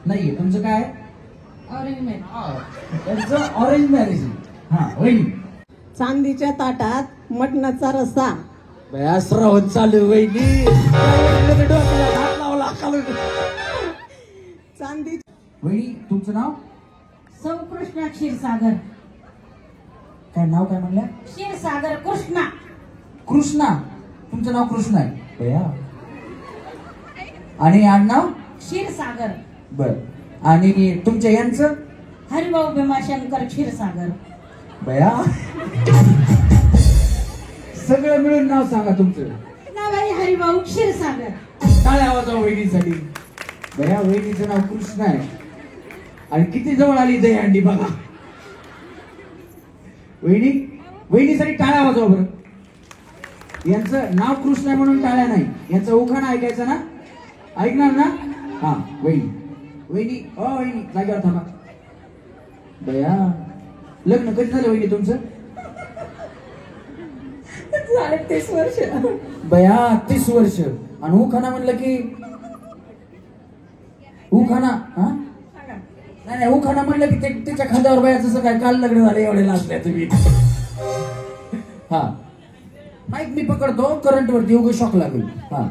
नाहीये. तुमचं काय? Orange marriage. त्यांचं ऑरेंज मॅरेज. हा वहिनी. चांदीच्या ताटात मटणाचा रस्सा. बया श्रावण चालू वहिनी. डोक्याला हात लावला खालून. चांदी. वहिनी तुमचं नाव? सौ कृष्णा क्षीरसागर. काय नाव काय म्हणल्या? क्षीरसागर कृष्णा. कृष्णा. तुमचं नाव कृष्णा आहे बया. आणि आडनाव? क्षीरसागर. बर. आणि तुमच्या यांचं? हरिभाऊ भीमाशंकर क्षीरसागर. बया सगळं मिळून नाव सांगा तुमचं. नावाई हरिभाऊ क्षीरसागर. टाळ्या आवाज वहिनीसाठी. बया वहिनीचं नाव कृष्ण आहे आणि किती जवळ आली दहीहंडी बघा. वहिनी वहिनीसाठी टाळ्या वाजवा बरं. यांचं नाव कृष्ण आहे म्हणून टाळ्या नाही. यांचं उखाणा ऐकायचं ना? ऐकणार ना? हा वहिनी. वहिनी वहिनी जागेवर थांबा. बया लग्न कधी झालं वहिनी तुमचं? झाले 30 वर्ष. बया 30 वर्ष. आणि उखाणा म्हणलं की उखाणा. हा नाही नाही उखाणा म्हणलं की त्याच्या खांद्यावर बया जसं काय काल लग्न झालं एवढे लाजल्या तुम्ही. हा माईक मी पकडतो. करंट वरती उगा शॉक लागेल. हा.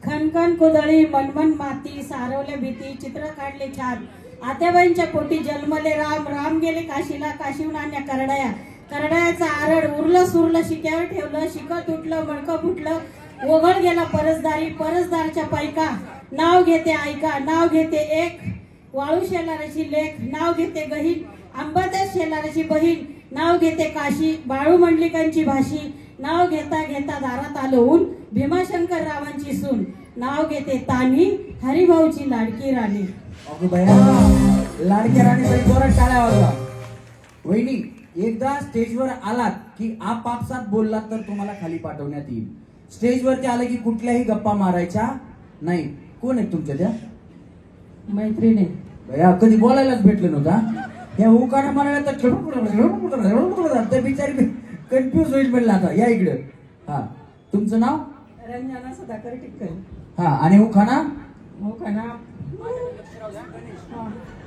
खनखन कुदळी मनमन माती सारवल्या भीती चित्र काढले छान. आत्याबाईंच्या पोटी जन्मले राम. राम गेले काशीला काशीहून आणल्या करड्या. करड्याचं आरड उरलं सुरलं शिक्यावर ठेवलं. शिकत उठलं मडकं फुटलं. ओघळ गेला परसदारी. परसदारच्या पायका. नाव घेते ऐका. नाव घेते एक वाळू शेलाराची लेख. नाव घेते गहीन अंबादास शेलाराची बहीण. नाव घेते काशी बाळू मंडलिकांची भाशी. नाव घेता घेता दारात आलो ऊन भीमाशंकर रावांची सून. नाव घेते तानी हरिभाऊची लाडकी राणी. अगं बया लाडक्या राणीसाठी जोरात टाळ्या वाजवा. वहिनी एकदा स्टेजवर आलात की आपापसात बोललात तर तुम्हाला खाली पाठवण्यात येईल. स्टेजवरती आलं की कुठल्याही गप्पा मारायच्या नाही. कोण आहेत तुमच्या त्या? मैत्रिणी. बया कधी बोलायलाच भेटलं नव्हता. या उखाणा म्हणाला तर ते बिचारी कन्फ्युज होईल म्हणलं. आता या इकडे. हा तुमचं नाव? रंजना सुधाकर टिक्कर. हा आणि उखाणा? उखाणा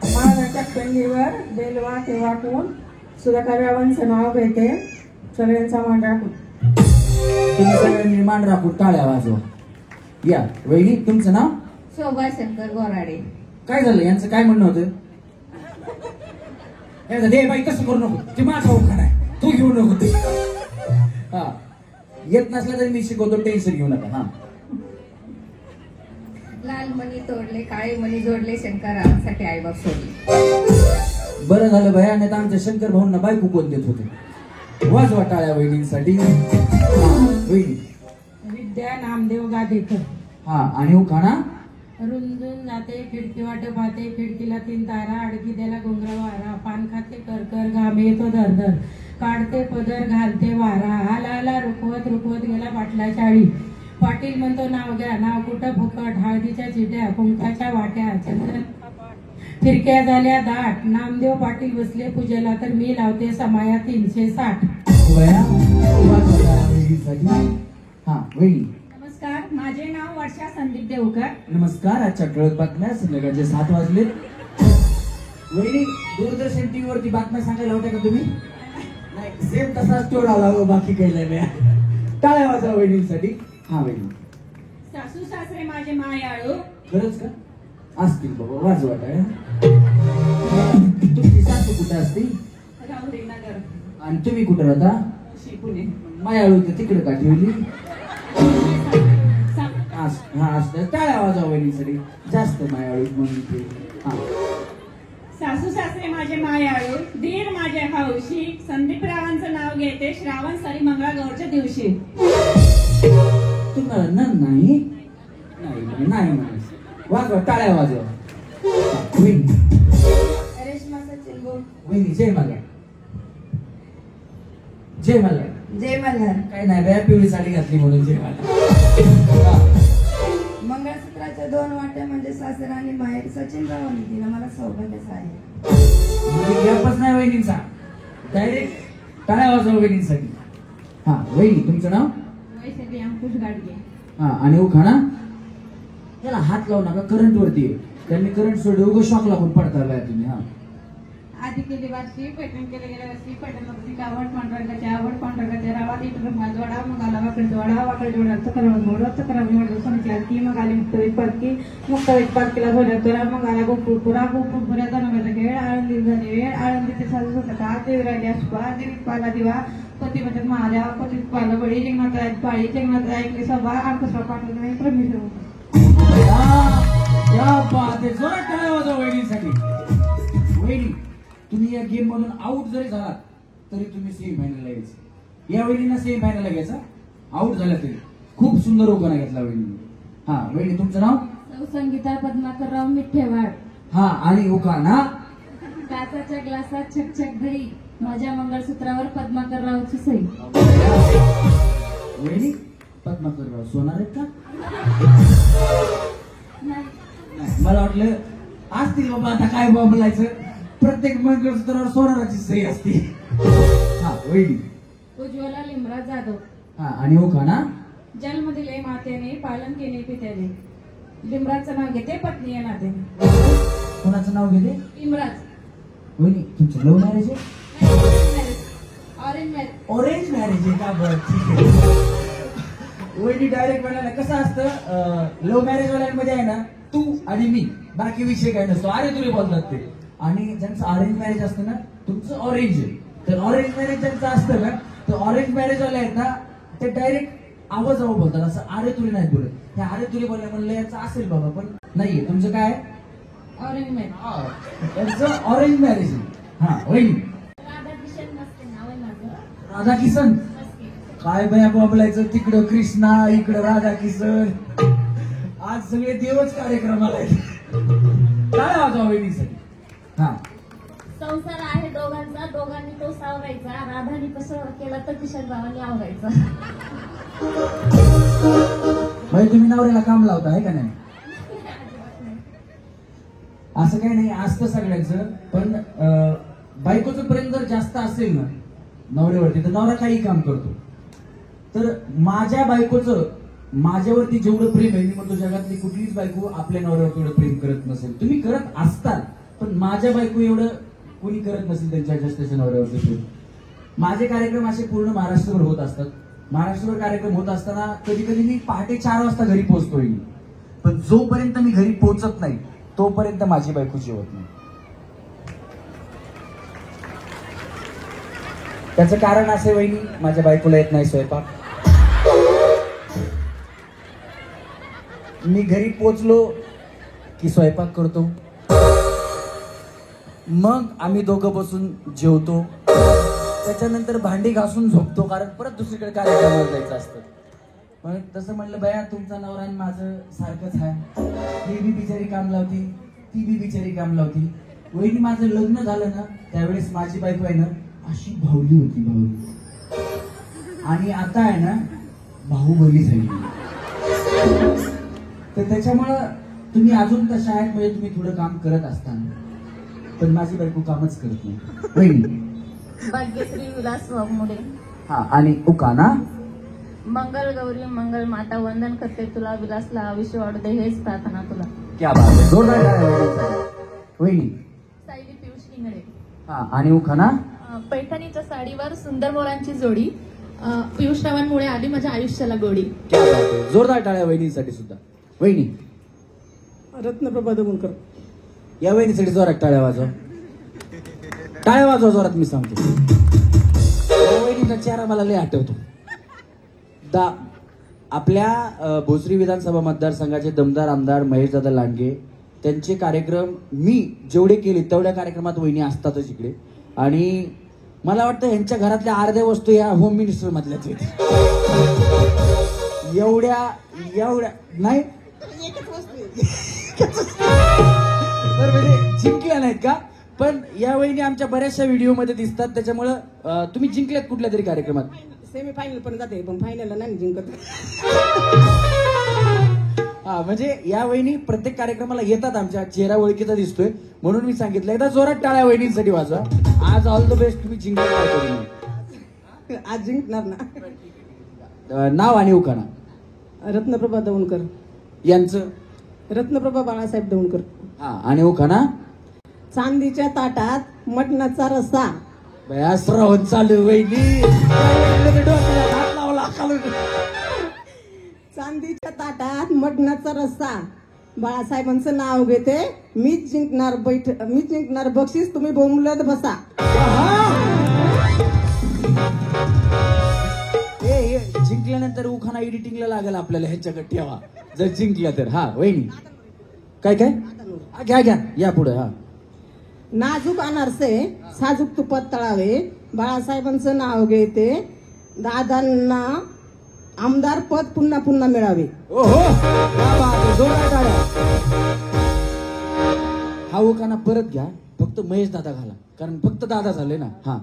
महाराजांच्या खंडीवर बेलवा तेव्हा कोण सुधाकर रावांचं नाव घेते सगळ्यांचा मान राखून. तुम्ही सगळ्यांनी मान राखून टाळ्या वाजवा. या वहिनी तुमचं नाव? शोभा शंकर गोराडे. काय झालं यांचं काय म्हणणं होतं? दे बाई कसं करू नको. ते माझा उखाणा आहे तू घेऊ नको ते. हा येत नसलं तरी मी शिकवतो. टेन्शन घेऊ नका. हा. लाल मणी तोडले काळे मणी जोडले शंकरासाठी आईबाप सोडले. बरं झालं भया नाही तर आमच्या शंकर भाऊंना बायको कोण देत होते. वाजवा टाळ्या वहिनींसाठी. वहिनी? विद्या नामदेव गादेकर. हा आणि उखाणा? रुंजून जाते खिडकी वाट पाहते खिडकीला 3 तारा. अडकी द्याला घुंगरा वारा. पान खाते करकर घाम येतो धरधर. काढते पदर घालते वारा. आला आला रुकवत रुकवत गेला पाटला चाळी. पाटील म्हणतो नाव घ्या. नाव कुठं फुकट. हळदीच्या चिट्या कुंकाच्या वाट्या चंद्र फिरक्या झाल्या दाट. नामदेव पाटील बसले पूजेला तर मी लावते समाया 360. हा वहिनी. नमस्कार माझे नाव वर्षा संदीप देवकर. नमस्कार. आजच्या ठळक बातम्या संध्याकाळचे 7 वाजले. वहिनी दूरदर्शन टीव्ही वरती बातम्या सांगायला होत्या का तुम्ही? नाही सेम तसाच तेवढा आला. बाकी काही नाही. टाळ्या वाजवा वहिनींसाठी. हा वहिनी. सासू सासरे माझे मायाळू. खरंच का? असतील बाबा वाजवा टाळ्या. तुमची सासू कुठे असते? राहुरीनगर. आणि तुम्ही कुठे राहता? पुणे. मायाळू तिकडे का ठेवली? हा असतं. टाळ्या वाजवा वहिनीसाठी. जास्त मायाळू म्हणून ते. हा. सासू सासरे माझे मायाळू. दीर माझे हौशी. संदीपरावांचं नाव घेते श्रावण सरी मंगळागौरच्या दिवशी. तुम्हाला नन नाही? नाही म्हणे. वाजवा टाळ्या वाजवा. वहिनी. रेश्मा सचिन बोल. वहिनी जय मला. जय मला. जय मल्हार. काय नाही बॅ पिवळी साडी घातली म्हणून जय मला. मंगळसूत्राच्या 2 वाट्या म्हणजे सासर आणि माहेर. सचिन रावांनी दिलं मला सौभाग्याचं आहे. गॅपच नाही वहिनींचा. डायरेक्ट टाळ्या वाजवा वहिनींसाठी. हा वहिनी तुमचं नाव? वैशाली अंकुश गाडगे. हा आणि उखाणा? त्याला हात लावू नका. करंट वरती त्यांनी करंट सोडले उगं शॉक लागून पडता बाया तुम्ही. हा आधी केली वर्षी पैठण केले गेल्या वर्षी पैठण आवड पांढरंगाची आवड पांढरंगाच्या रावात इकडे जोडा मग आला वाकडे जोडा चक्रावर मोड चक्रावर मोड सोनीची आरती मग आली मुक्तवेद पालखीला भरल्या तुरा मग आला गोपुरपुरा गोपुरपुऱ्याचा नव्याचा खेळ आळंदी झाली वेळ आळंदीचे साजू होता देवराजी अश्वा देवीत पाला दिवा पती म्हणतात महादेवा पतीत पाला बळी जगन्नाथ पाळी जगन्नाथ ऐकली सभा अंकस्वा पाठवत नाही प्रमेश्वर. क्या बात आहे. जोरात टाळ्या वाजवा वहिनीसाठी. वहिनी तुम्ही या गेम मधून आउट जरी झालात तरी तुम्ही सेमी फायनलला यायचं. या वहिनींना सेमी फायनलला घ्यायचा. आउट झाला तरी खूप सुंदर उखाणा घेतला वहिनी. हा वहिनी तुमचं नाव? संगीता पद्माकरराव मिठेवाड. हा आणि उखाणा? काचाच्या ग्लासात छकछक दही माझ्या मंगळसूत्रावर पद्माकररावची सही. वहिनी पद्माकरराव सोनार आहेत का? नाही. नाही, मला वाटलं असतील बाबा. आता काय बोलायचं, प्रत्येक मंगळसूत्रावर सोनाराची सही असते. हा वहिनी? उज्ज्वला लिमराज जाधव. हा आणि उखाणा? जन्म दिले मातेने पालन केले पित्याने लिमराजचं नाव घेते पत्नी या नात्याने. कोणाचं नाव घेते? इमराज. वहिनी तुमचं लव्ह मॅरेज आहे? Orange marriage. ऑरेंज मॅरेज आहे का? बरं ठीक आहे. वहिनी डायरेक्ट म्हणाला कसं असतं लव्ह मॅरेज वाल्यांमध्ये आहे ना तू आणि मी, बाकी विषय काय नसतो. अरे तुला बोलतात ते. आणि ज्यांचं अरेंज मॅरेज असतं ना तुमचं ऑरेंज आहे. तर ऑरेंज मॅरेज ज्यांचं असतं ना तर ऑरेंज मॅरेज वाले आहेत ना ते डायरेक्ट आवाज बोलतात. असं अरे तुला नाही बोलत. हे अरे तुला बोलले म्हणलं याचं असेल बाबा पण नाहीये. तुमचं काय? Orange marriage. त्यांचं ऑरेंज मॅरेज आहे. हा वहिनी? राधाकिशन मस्के नाव आहे माझं. राधा किसन? काय बया बोलायचं, तिकडं कृष्णा इकडं राधा किसन. आज सगळे देवच कार्यक्रमाला आहेत. काय वाजवा वहिनीसाठी. हा संसार आहे दोघांचा दोघांनी तो सावरायचा राधानी कसं केलं तर किशन भावानी आवरायचा. म्हणजे तुम्ही नवऱ्याला काम लावता आहे का नाही? असं काही नाही, असतं सगळ्यांचं. पण बायकोचं प्रेम जर जास्त असेल ना नवऱ्यावरती तर नवरा काही काम करतो. तर माझ्या बायकोचं माझ्यावरती जेवढं प्रेम आहे मी म्हणतो जगातली कुठलीच बायको आपल्या नवऱ्यावरती एवढं प्रेम करत नसेल. तुम्ही करत असताल पण माझ्या बायको एवढं कोणी करत नसेल त्यांच्या त्याच्या नवऱ्यावरती प्रेम. माझे कार्यक्रम असे पूर्ण महाराष्ट्रभर होत असतात. महाराष्ट्रभर कार्यक्रम होत असताना कधी कधी मी पहाटे 4 वाजता घरी पोहोचतोय. पण जोपर्यंत मी घरी पोहोचत नाही तोपर्यंत माझी बायको जेवत नाही. त्याचं कारण असे वहिनी माझ्या बायकोला येत नाही स्वयंपाक. मी घरी पोचलो की स्वयंपाक करतो, मग आम्ही दोघं बसून जेवतो, त्याच्यानंतर भांडी घासून झोपतो कारण परत दुसरीकडे कार्यक्रमाला जायचं असतं. मग तसं म्हणलं बया तुमचा नवरा आणि माझं सारखंच आहे. ही बी बिचारी काम लावती ती बी बिचारी काम लावती. वहिनी माझं लग्न झालं ना त्यावेळेस माझी बायको आहे ना अशी भावली होती भावली. आणि आता आहे ना बाहुबली झाली. तर त्याच्यामुळं तुम्ही अजून तशा आहेत म्हणजे तुम्ही थोडं काम करत असताना पण माझी बायको कामच करत नाही. वहिनी? भाग्यश्री विलास वाघमोडे. हा आणि उखाणा? मंगल गौरी मंगल माता वंदन करते तुला विलासला आयुष्य वाढू दे हेच प्रार्थना तुला. क्या बात आहे. जोरदार टाळ्या वहिनी. सायली पियुष इंगडे. हा आणि उखाणा? पैठणीच्या साडीवर सुंदर मोरांची जोडी पियुष रावांमुळे आली माझ्या आयुष्याला गोडी. क्या बात आहे. जोरदार टाळ्या वहिनीसाठी सुद्धा. वहिनी? रत्नप्रभा दमुनकर. या वहिनीसाठी जोरात टाळ्या वाजवा. टाळ्या वाजवा जोरात. मी सांगतो या वहिनीचा चेहरा मला लय आठवतो. आपल्या भोसरी विधानसभा मतदारसंघाचे दमदार आमदार महेशदादा लांडगे त्यांचे कार्यक्रम मी जेवढे केले तेवढ्या कार्यक्रमात वहिनी असतातच इकडे. आणि मला वाटतं यांच्या घरातल्या अर्ध्या वस्तू या होम मिनिस्टर मधल्याच आहेत. एवढ्या नाही बरं म्हणजे जिंकल्या नाहीत का? पण या वहिनी आमच्या बऱ्याचशा व्हिडिओ मध्ये दिसतात. त्याच्यामुळं तुम्ही जिंकल्यात कुठल्या तरी कार्यक्रमात? सेमी फायनल पण जाते पण फायनलला नाही जिंकत. हा म्हणजे या वहिनी प्रत्येक कार्यक्रमाला येतात. आमच्या चेहरा ओळखीचा दिसतोय म्हणून मी सांगितलं एकदा जोरात टाळ्या वहिनींसाठी वाजवा. आज ऑल द बेस्ट. तुम्ही जिंकणार. आज जिंकणार ना. नाव आणि उखाणा? रत्नप्रभा दौंडकर. यांचं? रत्नप्रभा बाळासाहेब दौंडकर. हा आणि उखाणा चांदीच्या ताटात मटणाचा रस्सा. बया श्रावण चालू वहिनी डोक्याला हात लावला खालून. चांदीच्या ताटात मटणाचा रस्सा. बाळासाहेबांचं नाव घेते. मीच जिंकणार बक्षीस, तुम्ही बोंबलत बसा. जिंकल्यानंतर उखाणा एडिटिंगला लागेल आपल्याला, ह्याच्याकडे ठेवा जर जिंकल्या तर. हा वहिनी काय काय घ्या घ्या या पुढे. हा नाजूक अनारसे साजूक तुपात तळावे. बाळासाहेबांचं नाव घेते. दादांना आमदार पद पुन्हा पुन्हा मिळावे. ओहो जोरदार टाळ्या. हा उखाणा परत घ्या, फक्त महेश दादा घाला, कारण फक्त दादा झाले ना. हा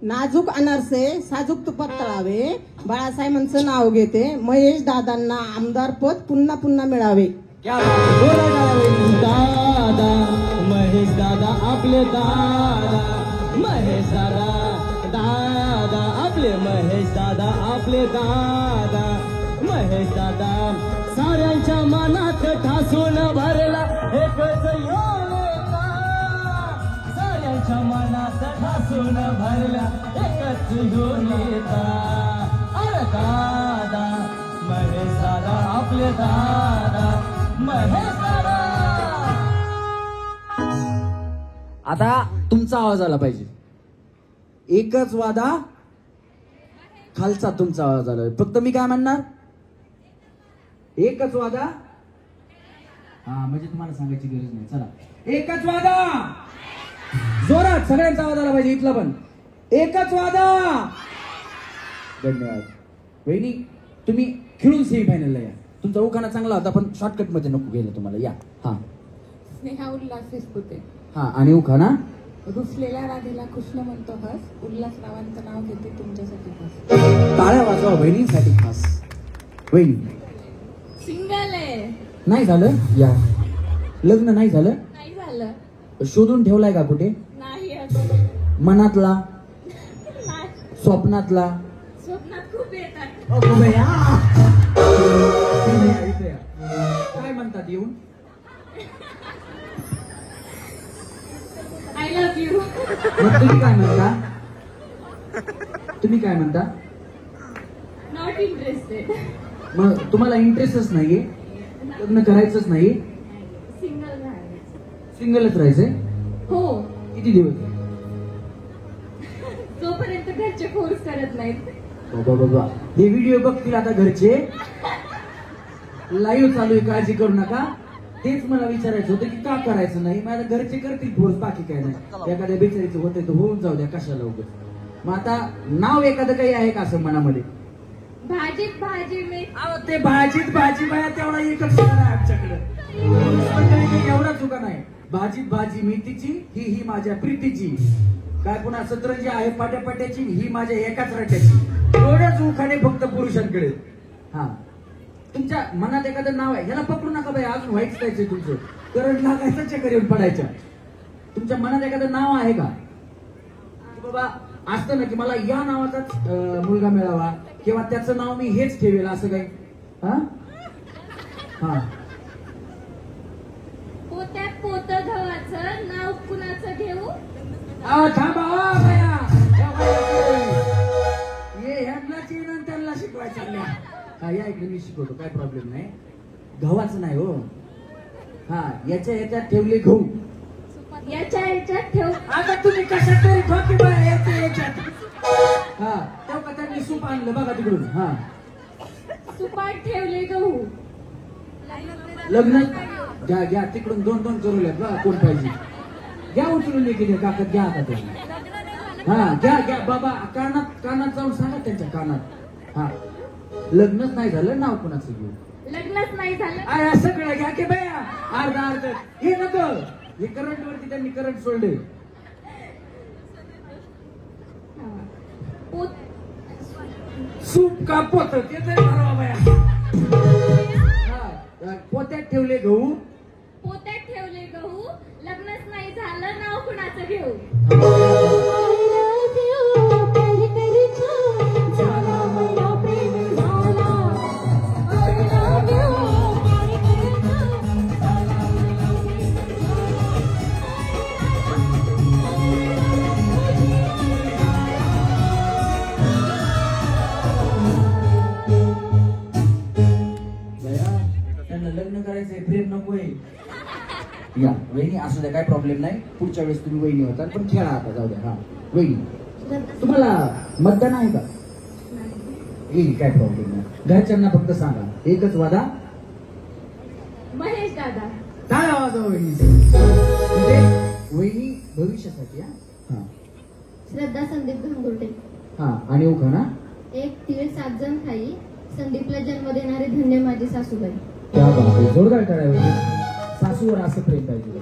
नाजूक अनारसे साजूक तुपात तळावे. बाळासाहेबांचं नाव घेते. महेश दादांना आमदार पद पुन्हा पुन्हा मिळावे. क्या जोरदार टाळ्या वहिनी. दादा महेश दादा आपले दादा, महेश दादा दादा आपले, महेश दादा आपले दादा, महेश दादा साऱ्यांच्या मनात ठासून भरला एकच योनेता, साऱ्यांच्या मनात ठासून भरला एकच योनेता. अरे दादा महेश दादा आपले दादा, महेश दादा. आता तुमचा आवाज आला पाहिजे. एकच वादा खालचा तुमचा आवाज आला. फक्त मी काय म्हणणार, एकच वादा. हा म्हणजे तुम्हाला सांगायची गरज नाही. चला एकच वादा, जोरात सगळ्यांचा आवाज आला पाहिजे. इथला पण एकच वादा. धन्यवाद वहिनी, तुम्ही खेळून सेमीफायनलला या. तुमचा उखाणा चांगला होता पण शॉर्टकट मध्ये नको गेलं तुम्हाला. या. हा स्नेहा उल्हास विस्पुते. हा आणि उखाणा रुसलेल्या राधेला कृष्ण म्हणतो हस. उल्हास रावांचं नाव घेते तुमच्यासाठी हस. टाळ्या वाजवा बहिणींसाठी खास. वहिनी सिंगल आहे. नाही झालं, या लग्न नाही झालं, नाही झालं. शोधून ठेवलाय का कुठे? नाही अजून. मनातला, नाही. स्वप्नातला? स्वप्नात खूप येतात. अगो बया. इथे या. काय म्हणतात येऊन? I love you. मग तुम्ही काय म्हणता? तुम्ही काय म्हणता? Not interested. मग तुम्हाला इंटरेस्टच नाहीये, लग्न करायचंच नाही, सिंगल राहायचं. सिंगलच राहायचंय? हो. किती दिवस? जोपर्यंत घरचे फोर्स करत नाहीत. बाबा बाबा, हे व्हिडिओ बघतील आता घरचे. लाईव्ह चालू आहे, काळजी करू नका. तेच मला विचारायचं होतं की का करायचं नाही. माझ्या घरचे करतील फोर्स, बाकी काय नाही. एखाद्या बेचारीचं होतंय तर होऊन जाऊ द्या, कशाला उगाच. मग आता नाव एखादं काही आहे का असं मनामध्ये? भाजीत भाजी मी. अहो ते भाजीत भाजी बाया तेवढा एकच दुकान आहे आमच्याकडे. पुरुष मंडळीकडे एवढा दुकान आहे. भाजीत भाजी मेथीची, ही माझ्या प्रीतीची. काय पुन्हा सतरंजी आहे पाट्यापाट्याची, ही माझ्या एकाच रट्याची. एवढ्याच उखाणे फक्त पुरुषांकडे. हा तुमच्या मनात एखादं नाव आहे, ह्याला पकडू नका बाई, अजून व्हाईट जायचंय तुमचं. करंट लागायचं, चक्कर येऊन पडायच्या. तुमच्या मनात एखादं नाव आहे का की बाबा असतं ना की मला या नावाचाच मुलगा मिळावा किंवा त्याचं नाव मी हेच ठेवेल असं काही? हा हा पोत्यात पोत गव्हाचं नाव कुणाचं घेऊ? थांबा बाया, ये ह्यांनाची नंतरला शिकवायचं चालल्या. हा या इकडे मी शिकवतो, काय प्रॉब्लेम नाही. गव्हाचं नाही हो. हा याच्या याच्यात ठेवले गहू. याच्या याच्यात ठेव. आता तुम्ही कशात तरी ठोकी बाया याच्या याच्यात. हा तेव्हा त्यांनी सूप आणलं बघा तिकडून. हा सुपात ठेवले गहू. लग्न घ्या घ्या तिकडून दोन दोन करूल्यात बघा कोण पाहिजे. घ्या उचलून एक काकत घ्या आता ते. हा घ्या घ्या बाबा, कानात कानात जाऊन सांगा त्यांच्या कानात. हा लग्नच नाही झालं, नाव कोणाचं घेऊ? लग्नच नाही झालं. अरे सगळं घ्या की बया, अर्धा अर्ध. हे नको, हे करंट वरती त्यांनी करंट सोडले. सूप का पोत ते तरी भरावा बया. पोत्यात ठेवले गहू. पोत्यात ठेवले गहू. लग्नच नाही झालं, नाव कुणाचं घेऊ? या वहिनी असू द्या, काय प्रॉब्लेम नाही. पुढच्या वेळेस तुम्ही वहिनी होता पण खेळा आता, जाऊ द्या. हा वहिनी, तुम्हाला मतदान आहे का? येईल, काय प्रॉब्लेम नाही. घरच्यांना फक्त सांगा, एकच वादा. महेश दादा. काय आवाज वहिनी? म्हणजे वहिनी भविष्यासाठी. हा श्रद्धा संदीप घांगुर्डे. हा आणि उखाणा. एक तीळ 7 जण खाई, संदीपला जन्म देणारी धन्य माझी सासूबाई. क्या बात आहे, जोरदार टाळ्या वहिनी. सासूवर असं प्रेम पाहिजे.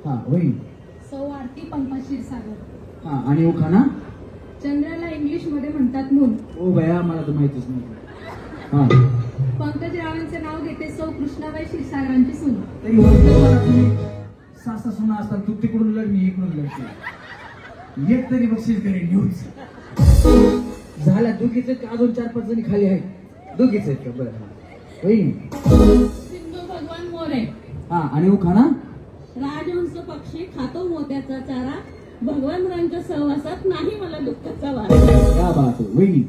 हा वहिनी. सौ आरती पंकज क्षीरसागर. हा आणि उखाणा. चंद्राला इंग्लिश मध्ये म्हणतात मून. ओ बया, मला तर माहितीच नाही. हा पंकजरावांचे नाव घेते सौ कृष्णाबाई क्षीरसागरांची सून. तरी ओळखलं मला तुम्ही. सासा सुना असतात, तू तिकडून लढ, मी इकडून लढते. एक तरी बक्षीस करेन न्यूज. झाल्या दोघीच अजून 4-5 जणी खाली आहेत. दोघीच आहेत का? बरं. वहिनी. सिंधू भगवान मोरे. हा आणि उखाणा. राजहंस पक्षी खातो मोत्याचा चारा, भगवानरांच्या सहवासात नाही मला दुःखाचा वारा. क्या बात आहे. वहिनी.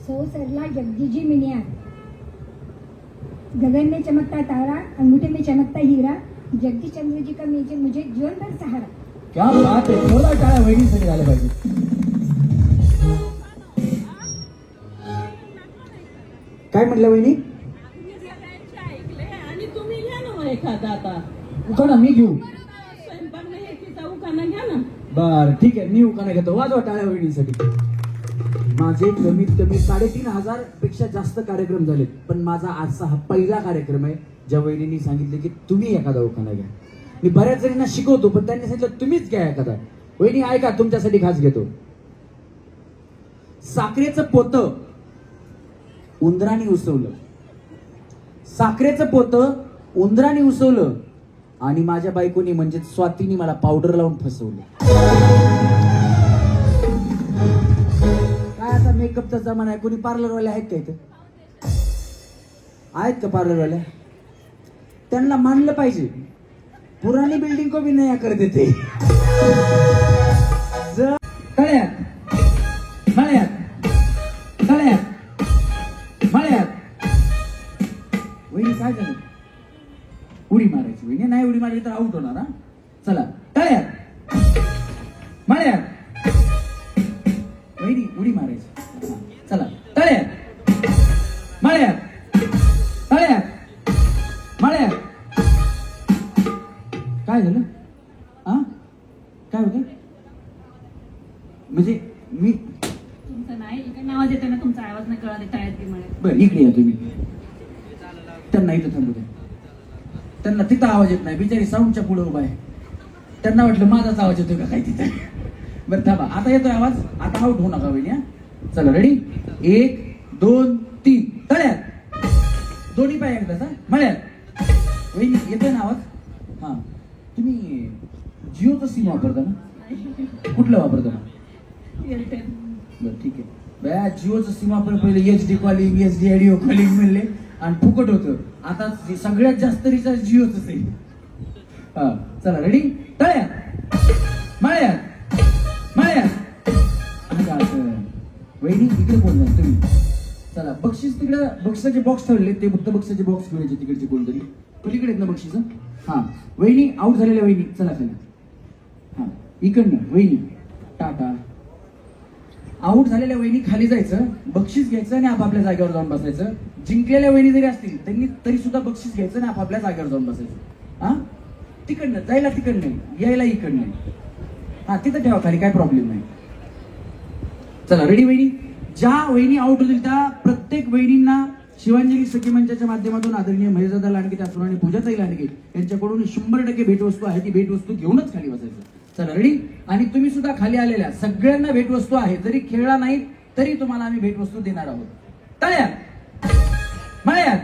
सौ सरला जगदीजी मिनिया, गगन में चमकता तारा, अंगूठे में चमकता हीरा, जगदीश चंद्र जी का मुझे जीवन भर सहारा. क्या बात आहे. थोडा टाळ्या वहिनीसाठी झाल्या पाहिजे. काय म्हटलं वहिनी? ऐकले आणि तुम्ही घ्या ना एखादा आता. उखाणा मी घेऊ. स्वयंपाक नाही तिचा उखाणा घ्या ना. बर ठीक आहे, मी उखाणा घेतो. वाजवा टाळ्या वहिनीसाठी. माझे कमीत कमी 3,500 पेक्षा जास्त कार्यक्रम झालेत, पण माझा आजचा हा पहिला कार्यक्रम आहे ज्या वहिनींनी सांगितले की तुम्ही एखादा उखाणा घ्या. मी बऱ्याच जणींना शिकवतो, पण त्यांनी सांगितलं तुम्हीच घ्या एखादा. वहिनी ऐका, तुमच्यासाठी खास घेतो. साखरेचं पोतं उंदराने उसवलं, साखरेचं पोतं उंदराने उसवलं आणि माझ्या बायकोनी म्हणजे स्वातीनी मला पावडर लावून फसवलं. काय आता मेकअपचा जमाना आहे. कोणी पार्लरवाले आहेत का इथं? आहेत का पार्लरवाल्या? त्यांना मानलं पाहिजे. पुरानी बिल्डिंग को भी नया कर देते. तळ्यात मळ्यात तळ्यात मळ्यात. वहिनी काय झालं? उडी मारायची. वहिनी नाही उडी मारली तर आउट होणार. हा चला. तळ्यात मळ्यात. वहिनी उडी मारायची. चला. तळ्यात मळ्यात तळ्यात मळ्यात. काय झालं? हा काय होतं? म्हणजे मी तुमचं नाही इकडे आवाज येतोय ना, तुमचा आवाज नाही कळा देता येत की मला. बरं इकडे या तुम्ही. त्यांना इथं थांबू द्या. त्यांना तिथं आवाज येत नाही. बिचारी साऊंडच्या पुढे उभा आहे. त्यांना वाटलं माझाच आवाज येतोय का काय तिथे. बरं थांबा, आता येतोय आवाज. आता आउट होऊ नका वहिनी. चला रेडी. 1 2 3. तळ्यात. दोन्ही पाय एकदाच. मळ्यात. वहिनी येतोय ना आवाज? हा. तुम्ही जिओचं सिम वापरता ना? कुठलं वापरता ना? बरं ठीक आहे. बया जिओचं सिम वापर पहिले HD calling HD audio calling म्हणले आणि फुकट होतं. आता सगळ्यात जास्त रिचार्ज जिओच आहे. हा चला रेडी. तळ्यात मळ्यात मळ्यात. वहिनी इकडे कोण जाईल तुम्ही? चला बक्षीस तिकडे बक्षिसाचे बॉक्स ठेवले, ते फक्त बक्षिसाचे बॉक्स घेऊन तिकडचे कोणतरी. पलीकडे ना बक्षीस. हा वहिनी आउट झालेल्या वहिनी चला खाली. हा इकडनं वहिनी टाटा. आउट झालेल्या वहिनी खाली जायचं, बक्षीस घ्यायचं आणि आपापल्या जागेवर जाऊन बसायचं. जिंकलेल्या वहिनी जरी असतील त्यांनी तरी सुद्धा बक्षीस घ्यायचं आणि आपापल्या जागेवर जाऊन बसायचं. हा तिकडनं जायला तिकडं नाही, यायला इकडं नाही. हा तिथं ठेवा खाली, काय प्रॉब्लेम नाही. चला रेडी वहिनी. ज्या वहिनी आउट होतील त्या प्रत्येक वहिनींना शिवांजली सखी मंचाच्या माध्यमातून आदरणीय महेशदादा लांडगे त्याचप्रमाणे पूजाताई लांडगे यांच्याकडून 100% भेटवस्तू आहे. ती भेटवस्तू घेऊनच खाली बसायचं. चला रेडी. आणि तुम्ही सुद्धा खाली आलेल्या सगळ्यांना भेटवस्तू आहे. जरी खेळला नाही तरी तुम्हाला आम्ही भेटवस्तू देणार आहोत. तळ्यात मळ्यात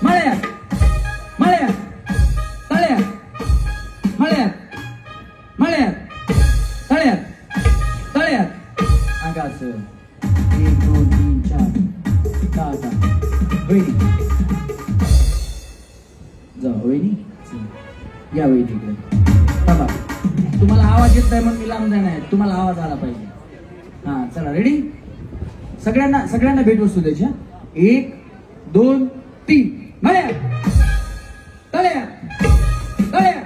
मळ्यात मळ्यात तळ्यात मळ्यात मळ्यात तळ्यात तळ्यात. आगास 1 2 3 4 टाटा. वहिनी जा वहिनी. या वहिनी इकडे. थांबा, तुम्हाला आवाज येत नाही मग मी लांब जाणार आहे. तुम्हाला आवाज आला पाहिजे. हा चला रेडी. सगळ्यांना भेटवस्तू द्यायच्या. 1 2 3. मळ्यात तळ्यात तळ्यात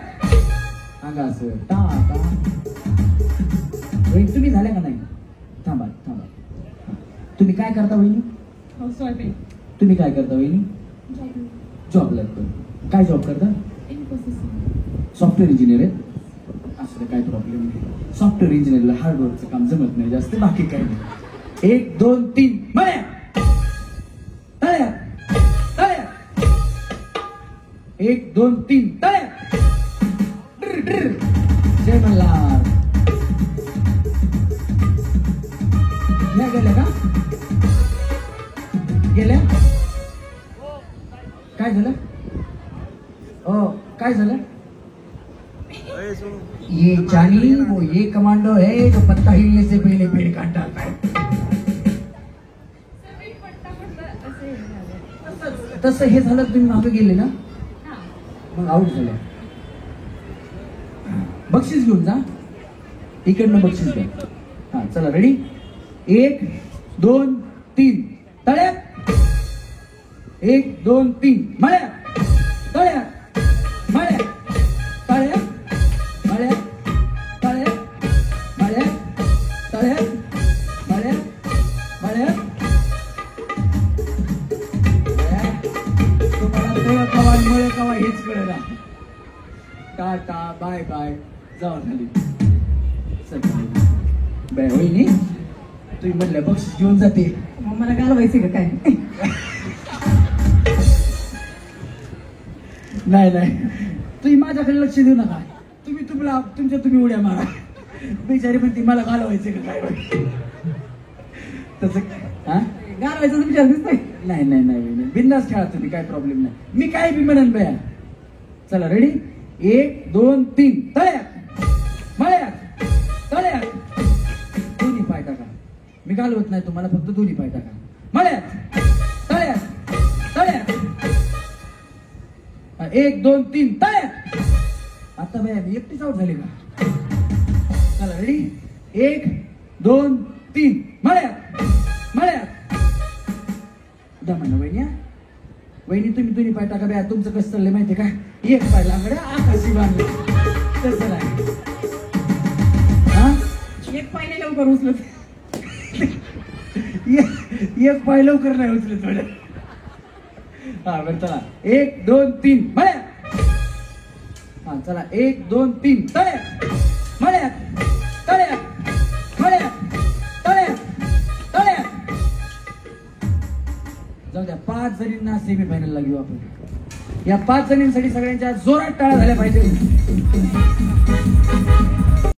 सांगा असं टाटा. वहिनी तुम्ही झाल्या का नाही? थांबा थांबा. तुम्ही काय करता वहिनी? हाऊसवाईफ तुम्ही काय करता वहिनी? जॉब लागतो. काय जॉब करता? सॉफ्टवेअर इंजिनियर आहे. असं काय प्रॉब्लेम नाही. सॉफ्टवेअर इंजिनियरला हार्डवर्कचं काम जमत नाही जास्त, बाकी काही नाही. 1 2 3 म्हणा. तळ्या तळ्या. 1 2 3 तळ्या. जय मल्हार. नाही गेल्या का? गेल्या? काय झालं? ओ काय झालं? ये जानी वो ये कमांडो है जो पत्ता हिलने से पहले पेड़ काट डालता है. तसं हे झालं. तुम्ही मागे गेले ना, मग आउट झालं. बक्षीस घेऊन जा. इकडनं बक्षीस घ्या. हा चला रेडी. 1 2 3 तळ्या. 1 2 3 मळ्या तळ्या मळ्या तळ्या मळ्या तळ्या मळ्या तळ्या मळ्या मळ्या. तुम्हाला तळ कवा मळ कवा हेच कळलं. Tata bye bye. जाऊ झाली. बाय होईनी. तुम्ही म्हणल्या बक्षीस घेऊन जाते. मला घालवायचे का काय? नाही नाही, तुम्ही माझ्याकडे लक्ष देऊ नका. तुम्ही तुम्ही उड्या मारा. बिचारी म्हणते मला घालवायचे का काय? तसं हा घालवायचं तुमच्या दिसतंय. नाही नाही नाही, बिंदास खेळा तुम्ही, काय प्रॉब्लेम नाही. मी काय बी म्हणन बया. चला रेडी. 1 2 3 तळ्या मळ्या तळ्या. दोन्ही पाय टाका. मी घालवत नाही तुम्हाला, फक्त दोन्ही पाय टाका. मळ्या तळ्या तळ्या. 1 2 3 तळ्या. आता बया मी एकटीच आउट झाली का? चला रेडी. 1 2 3 मळ्या मळ्या. द्या म्हणा वहिनी. वहिनी तुम्ही दोन्ही पाय टाका. बया तुमचं कसं चाललंय माहितीये का? एक पाय लांबडे आकाशी बांधले. तसं नाही. हा एक पाहिजे लवकर उचलत. एक पाय लवकर नाही उचलत थोडं. हा बरं चला. 1 2 3 मळ्या. हा चला. 1 2 3 तळ्या मळ्या तळ्या मळ्या तळ्या तळ्या. जाऊ द्या. 5 जणींना सेमी फायनलला घेऊ आपण. या 5 जणींसाठी सगळ्यांच्या जोरात टाळ्या झाल्या पाहिजे.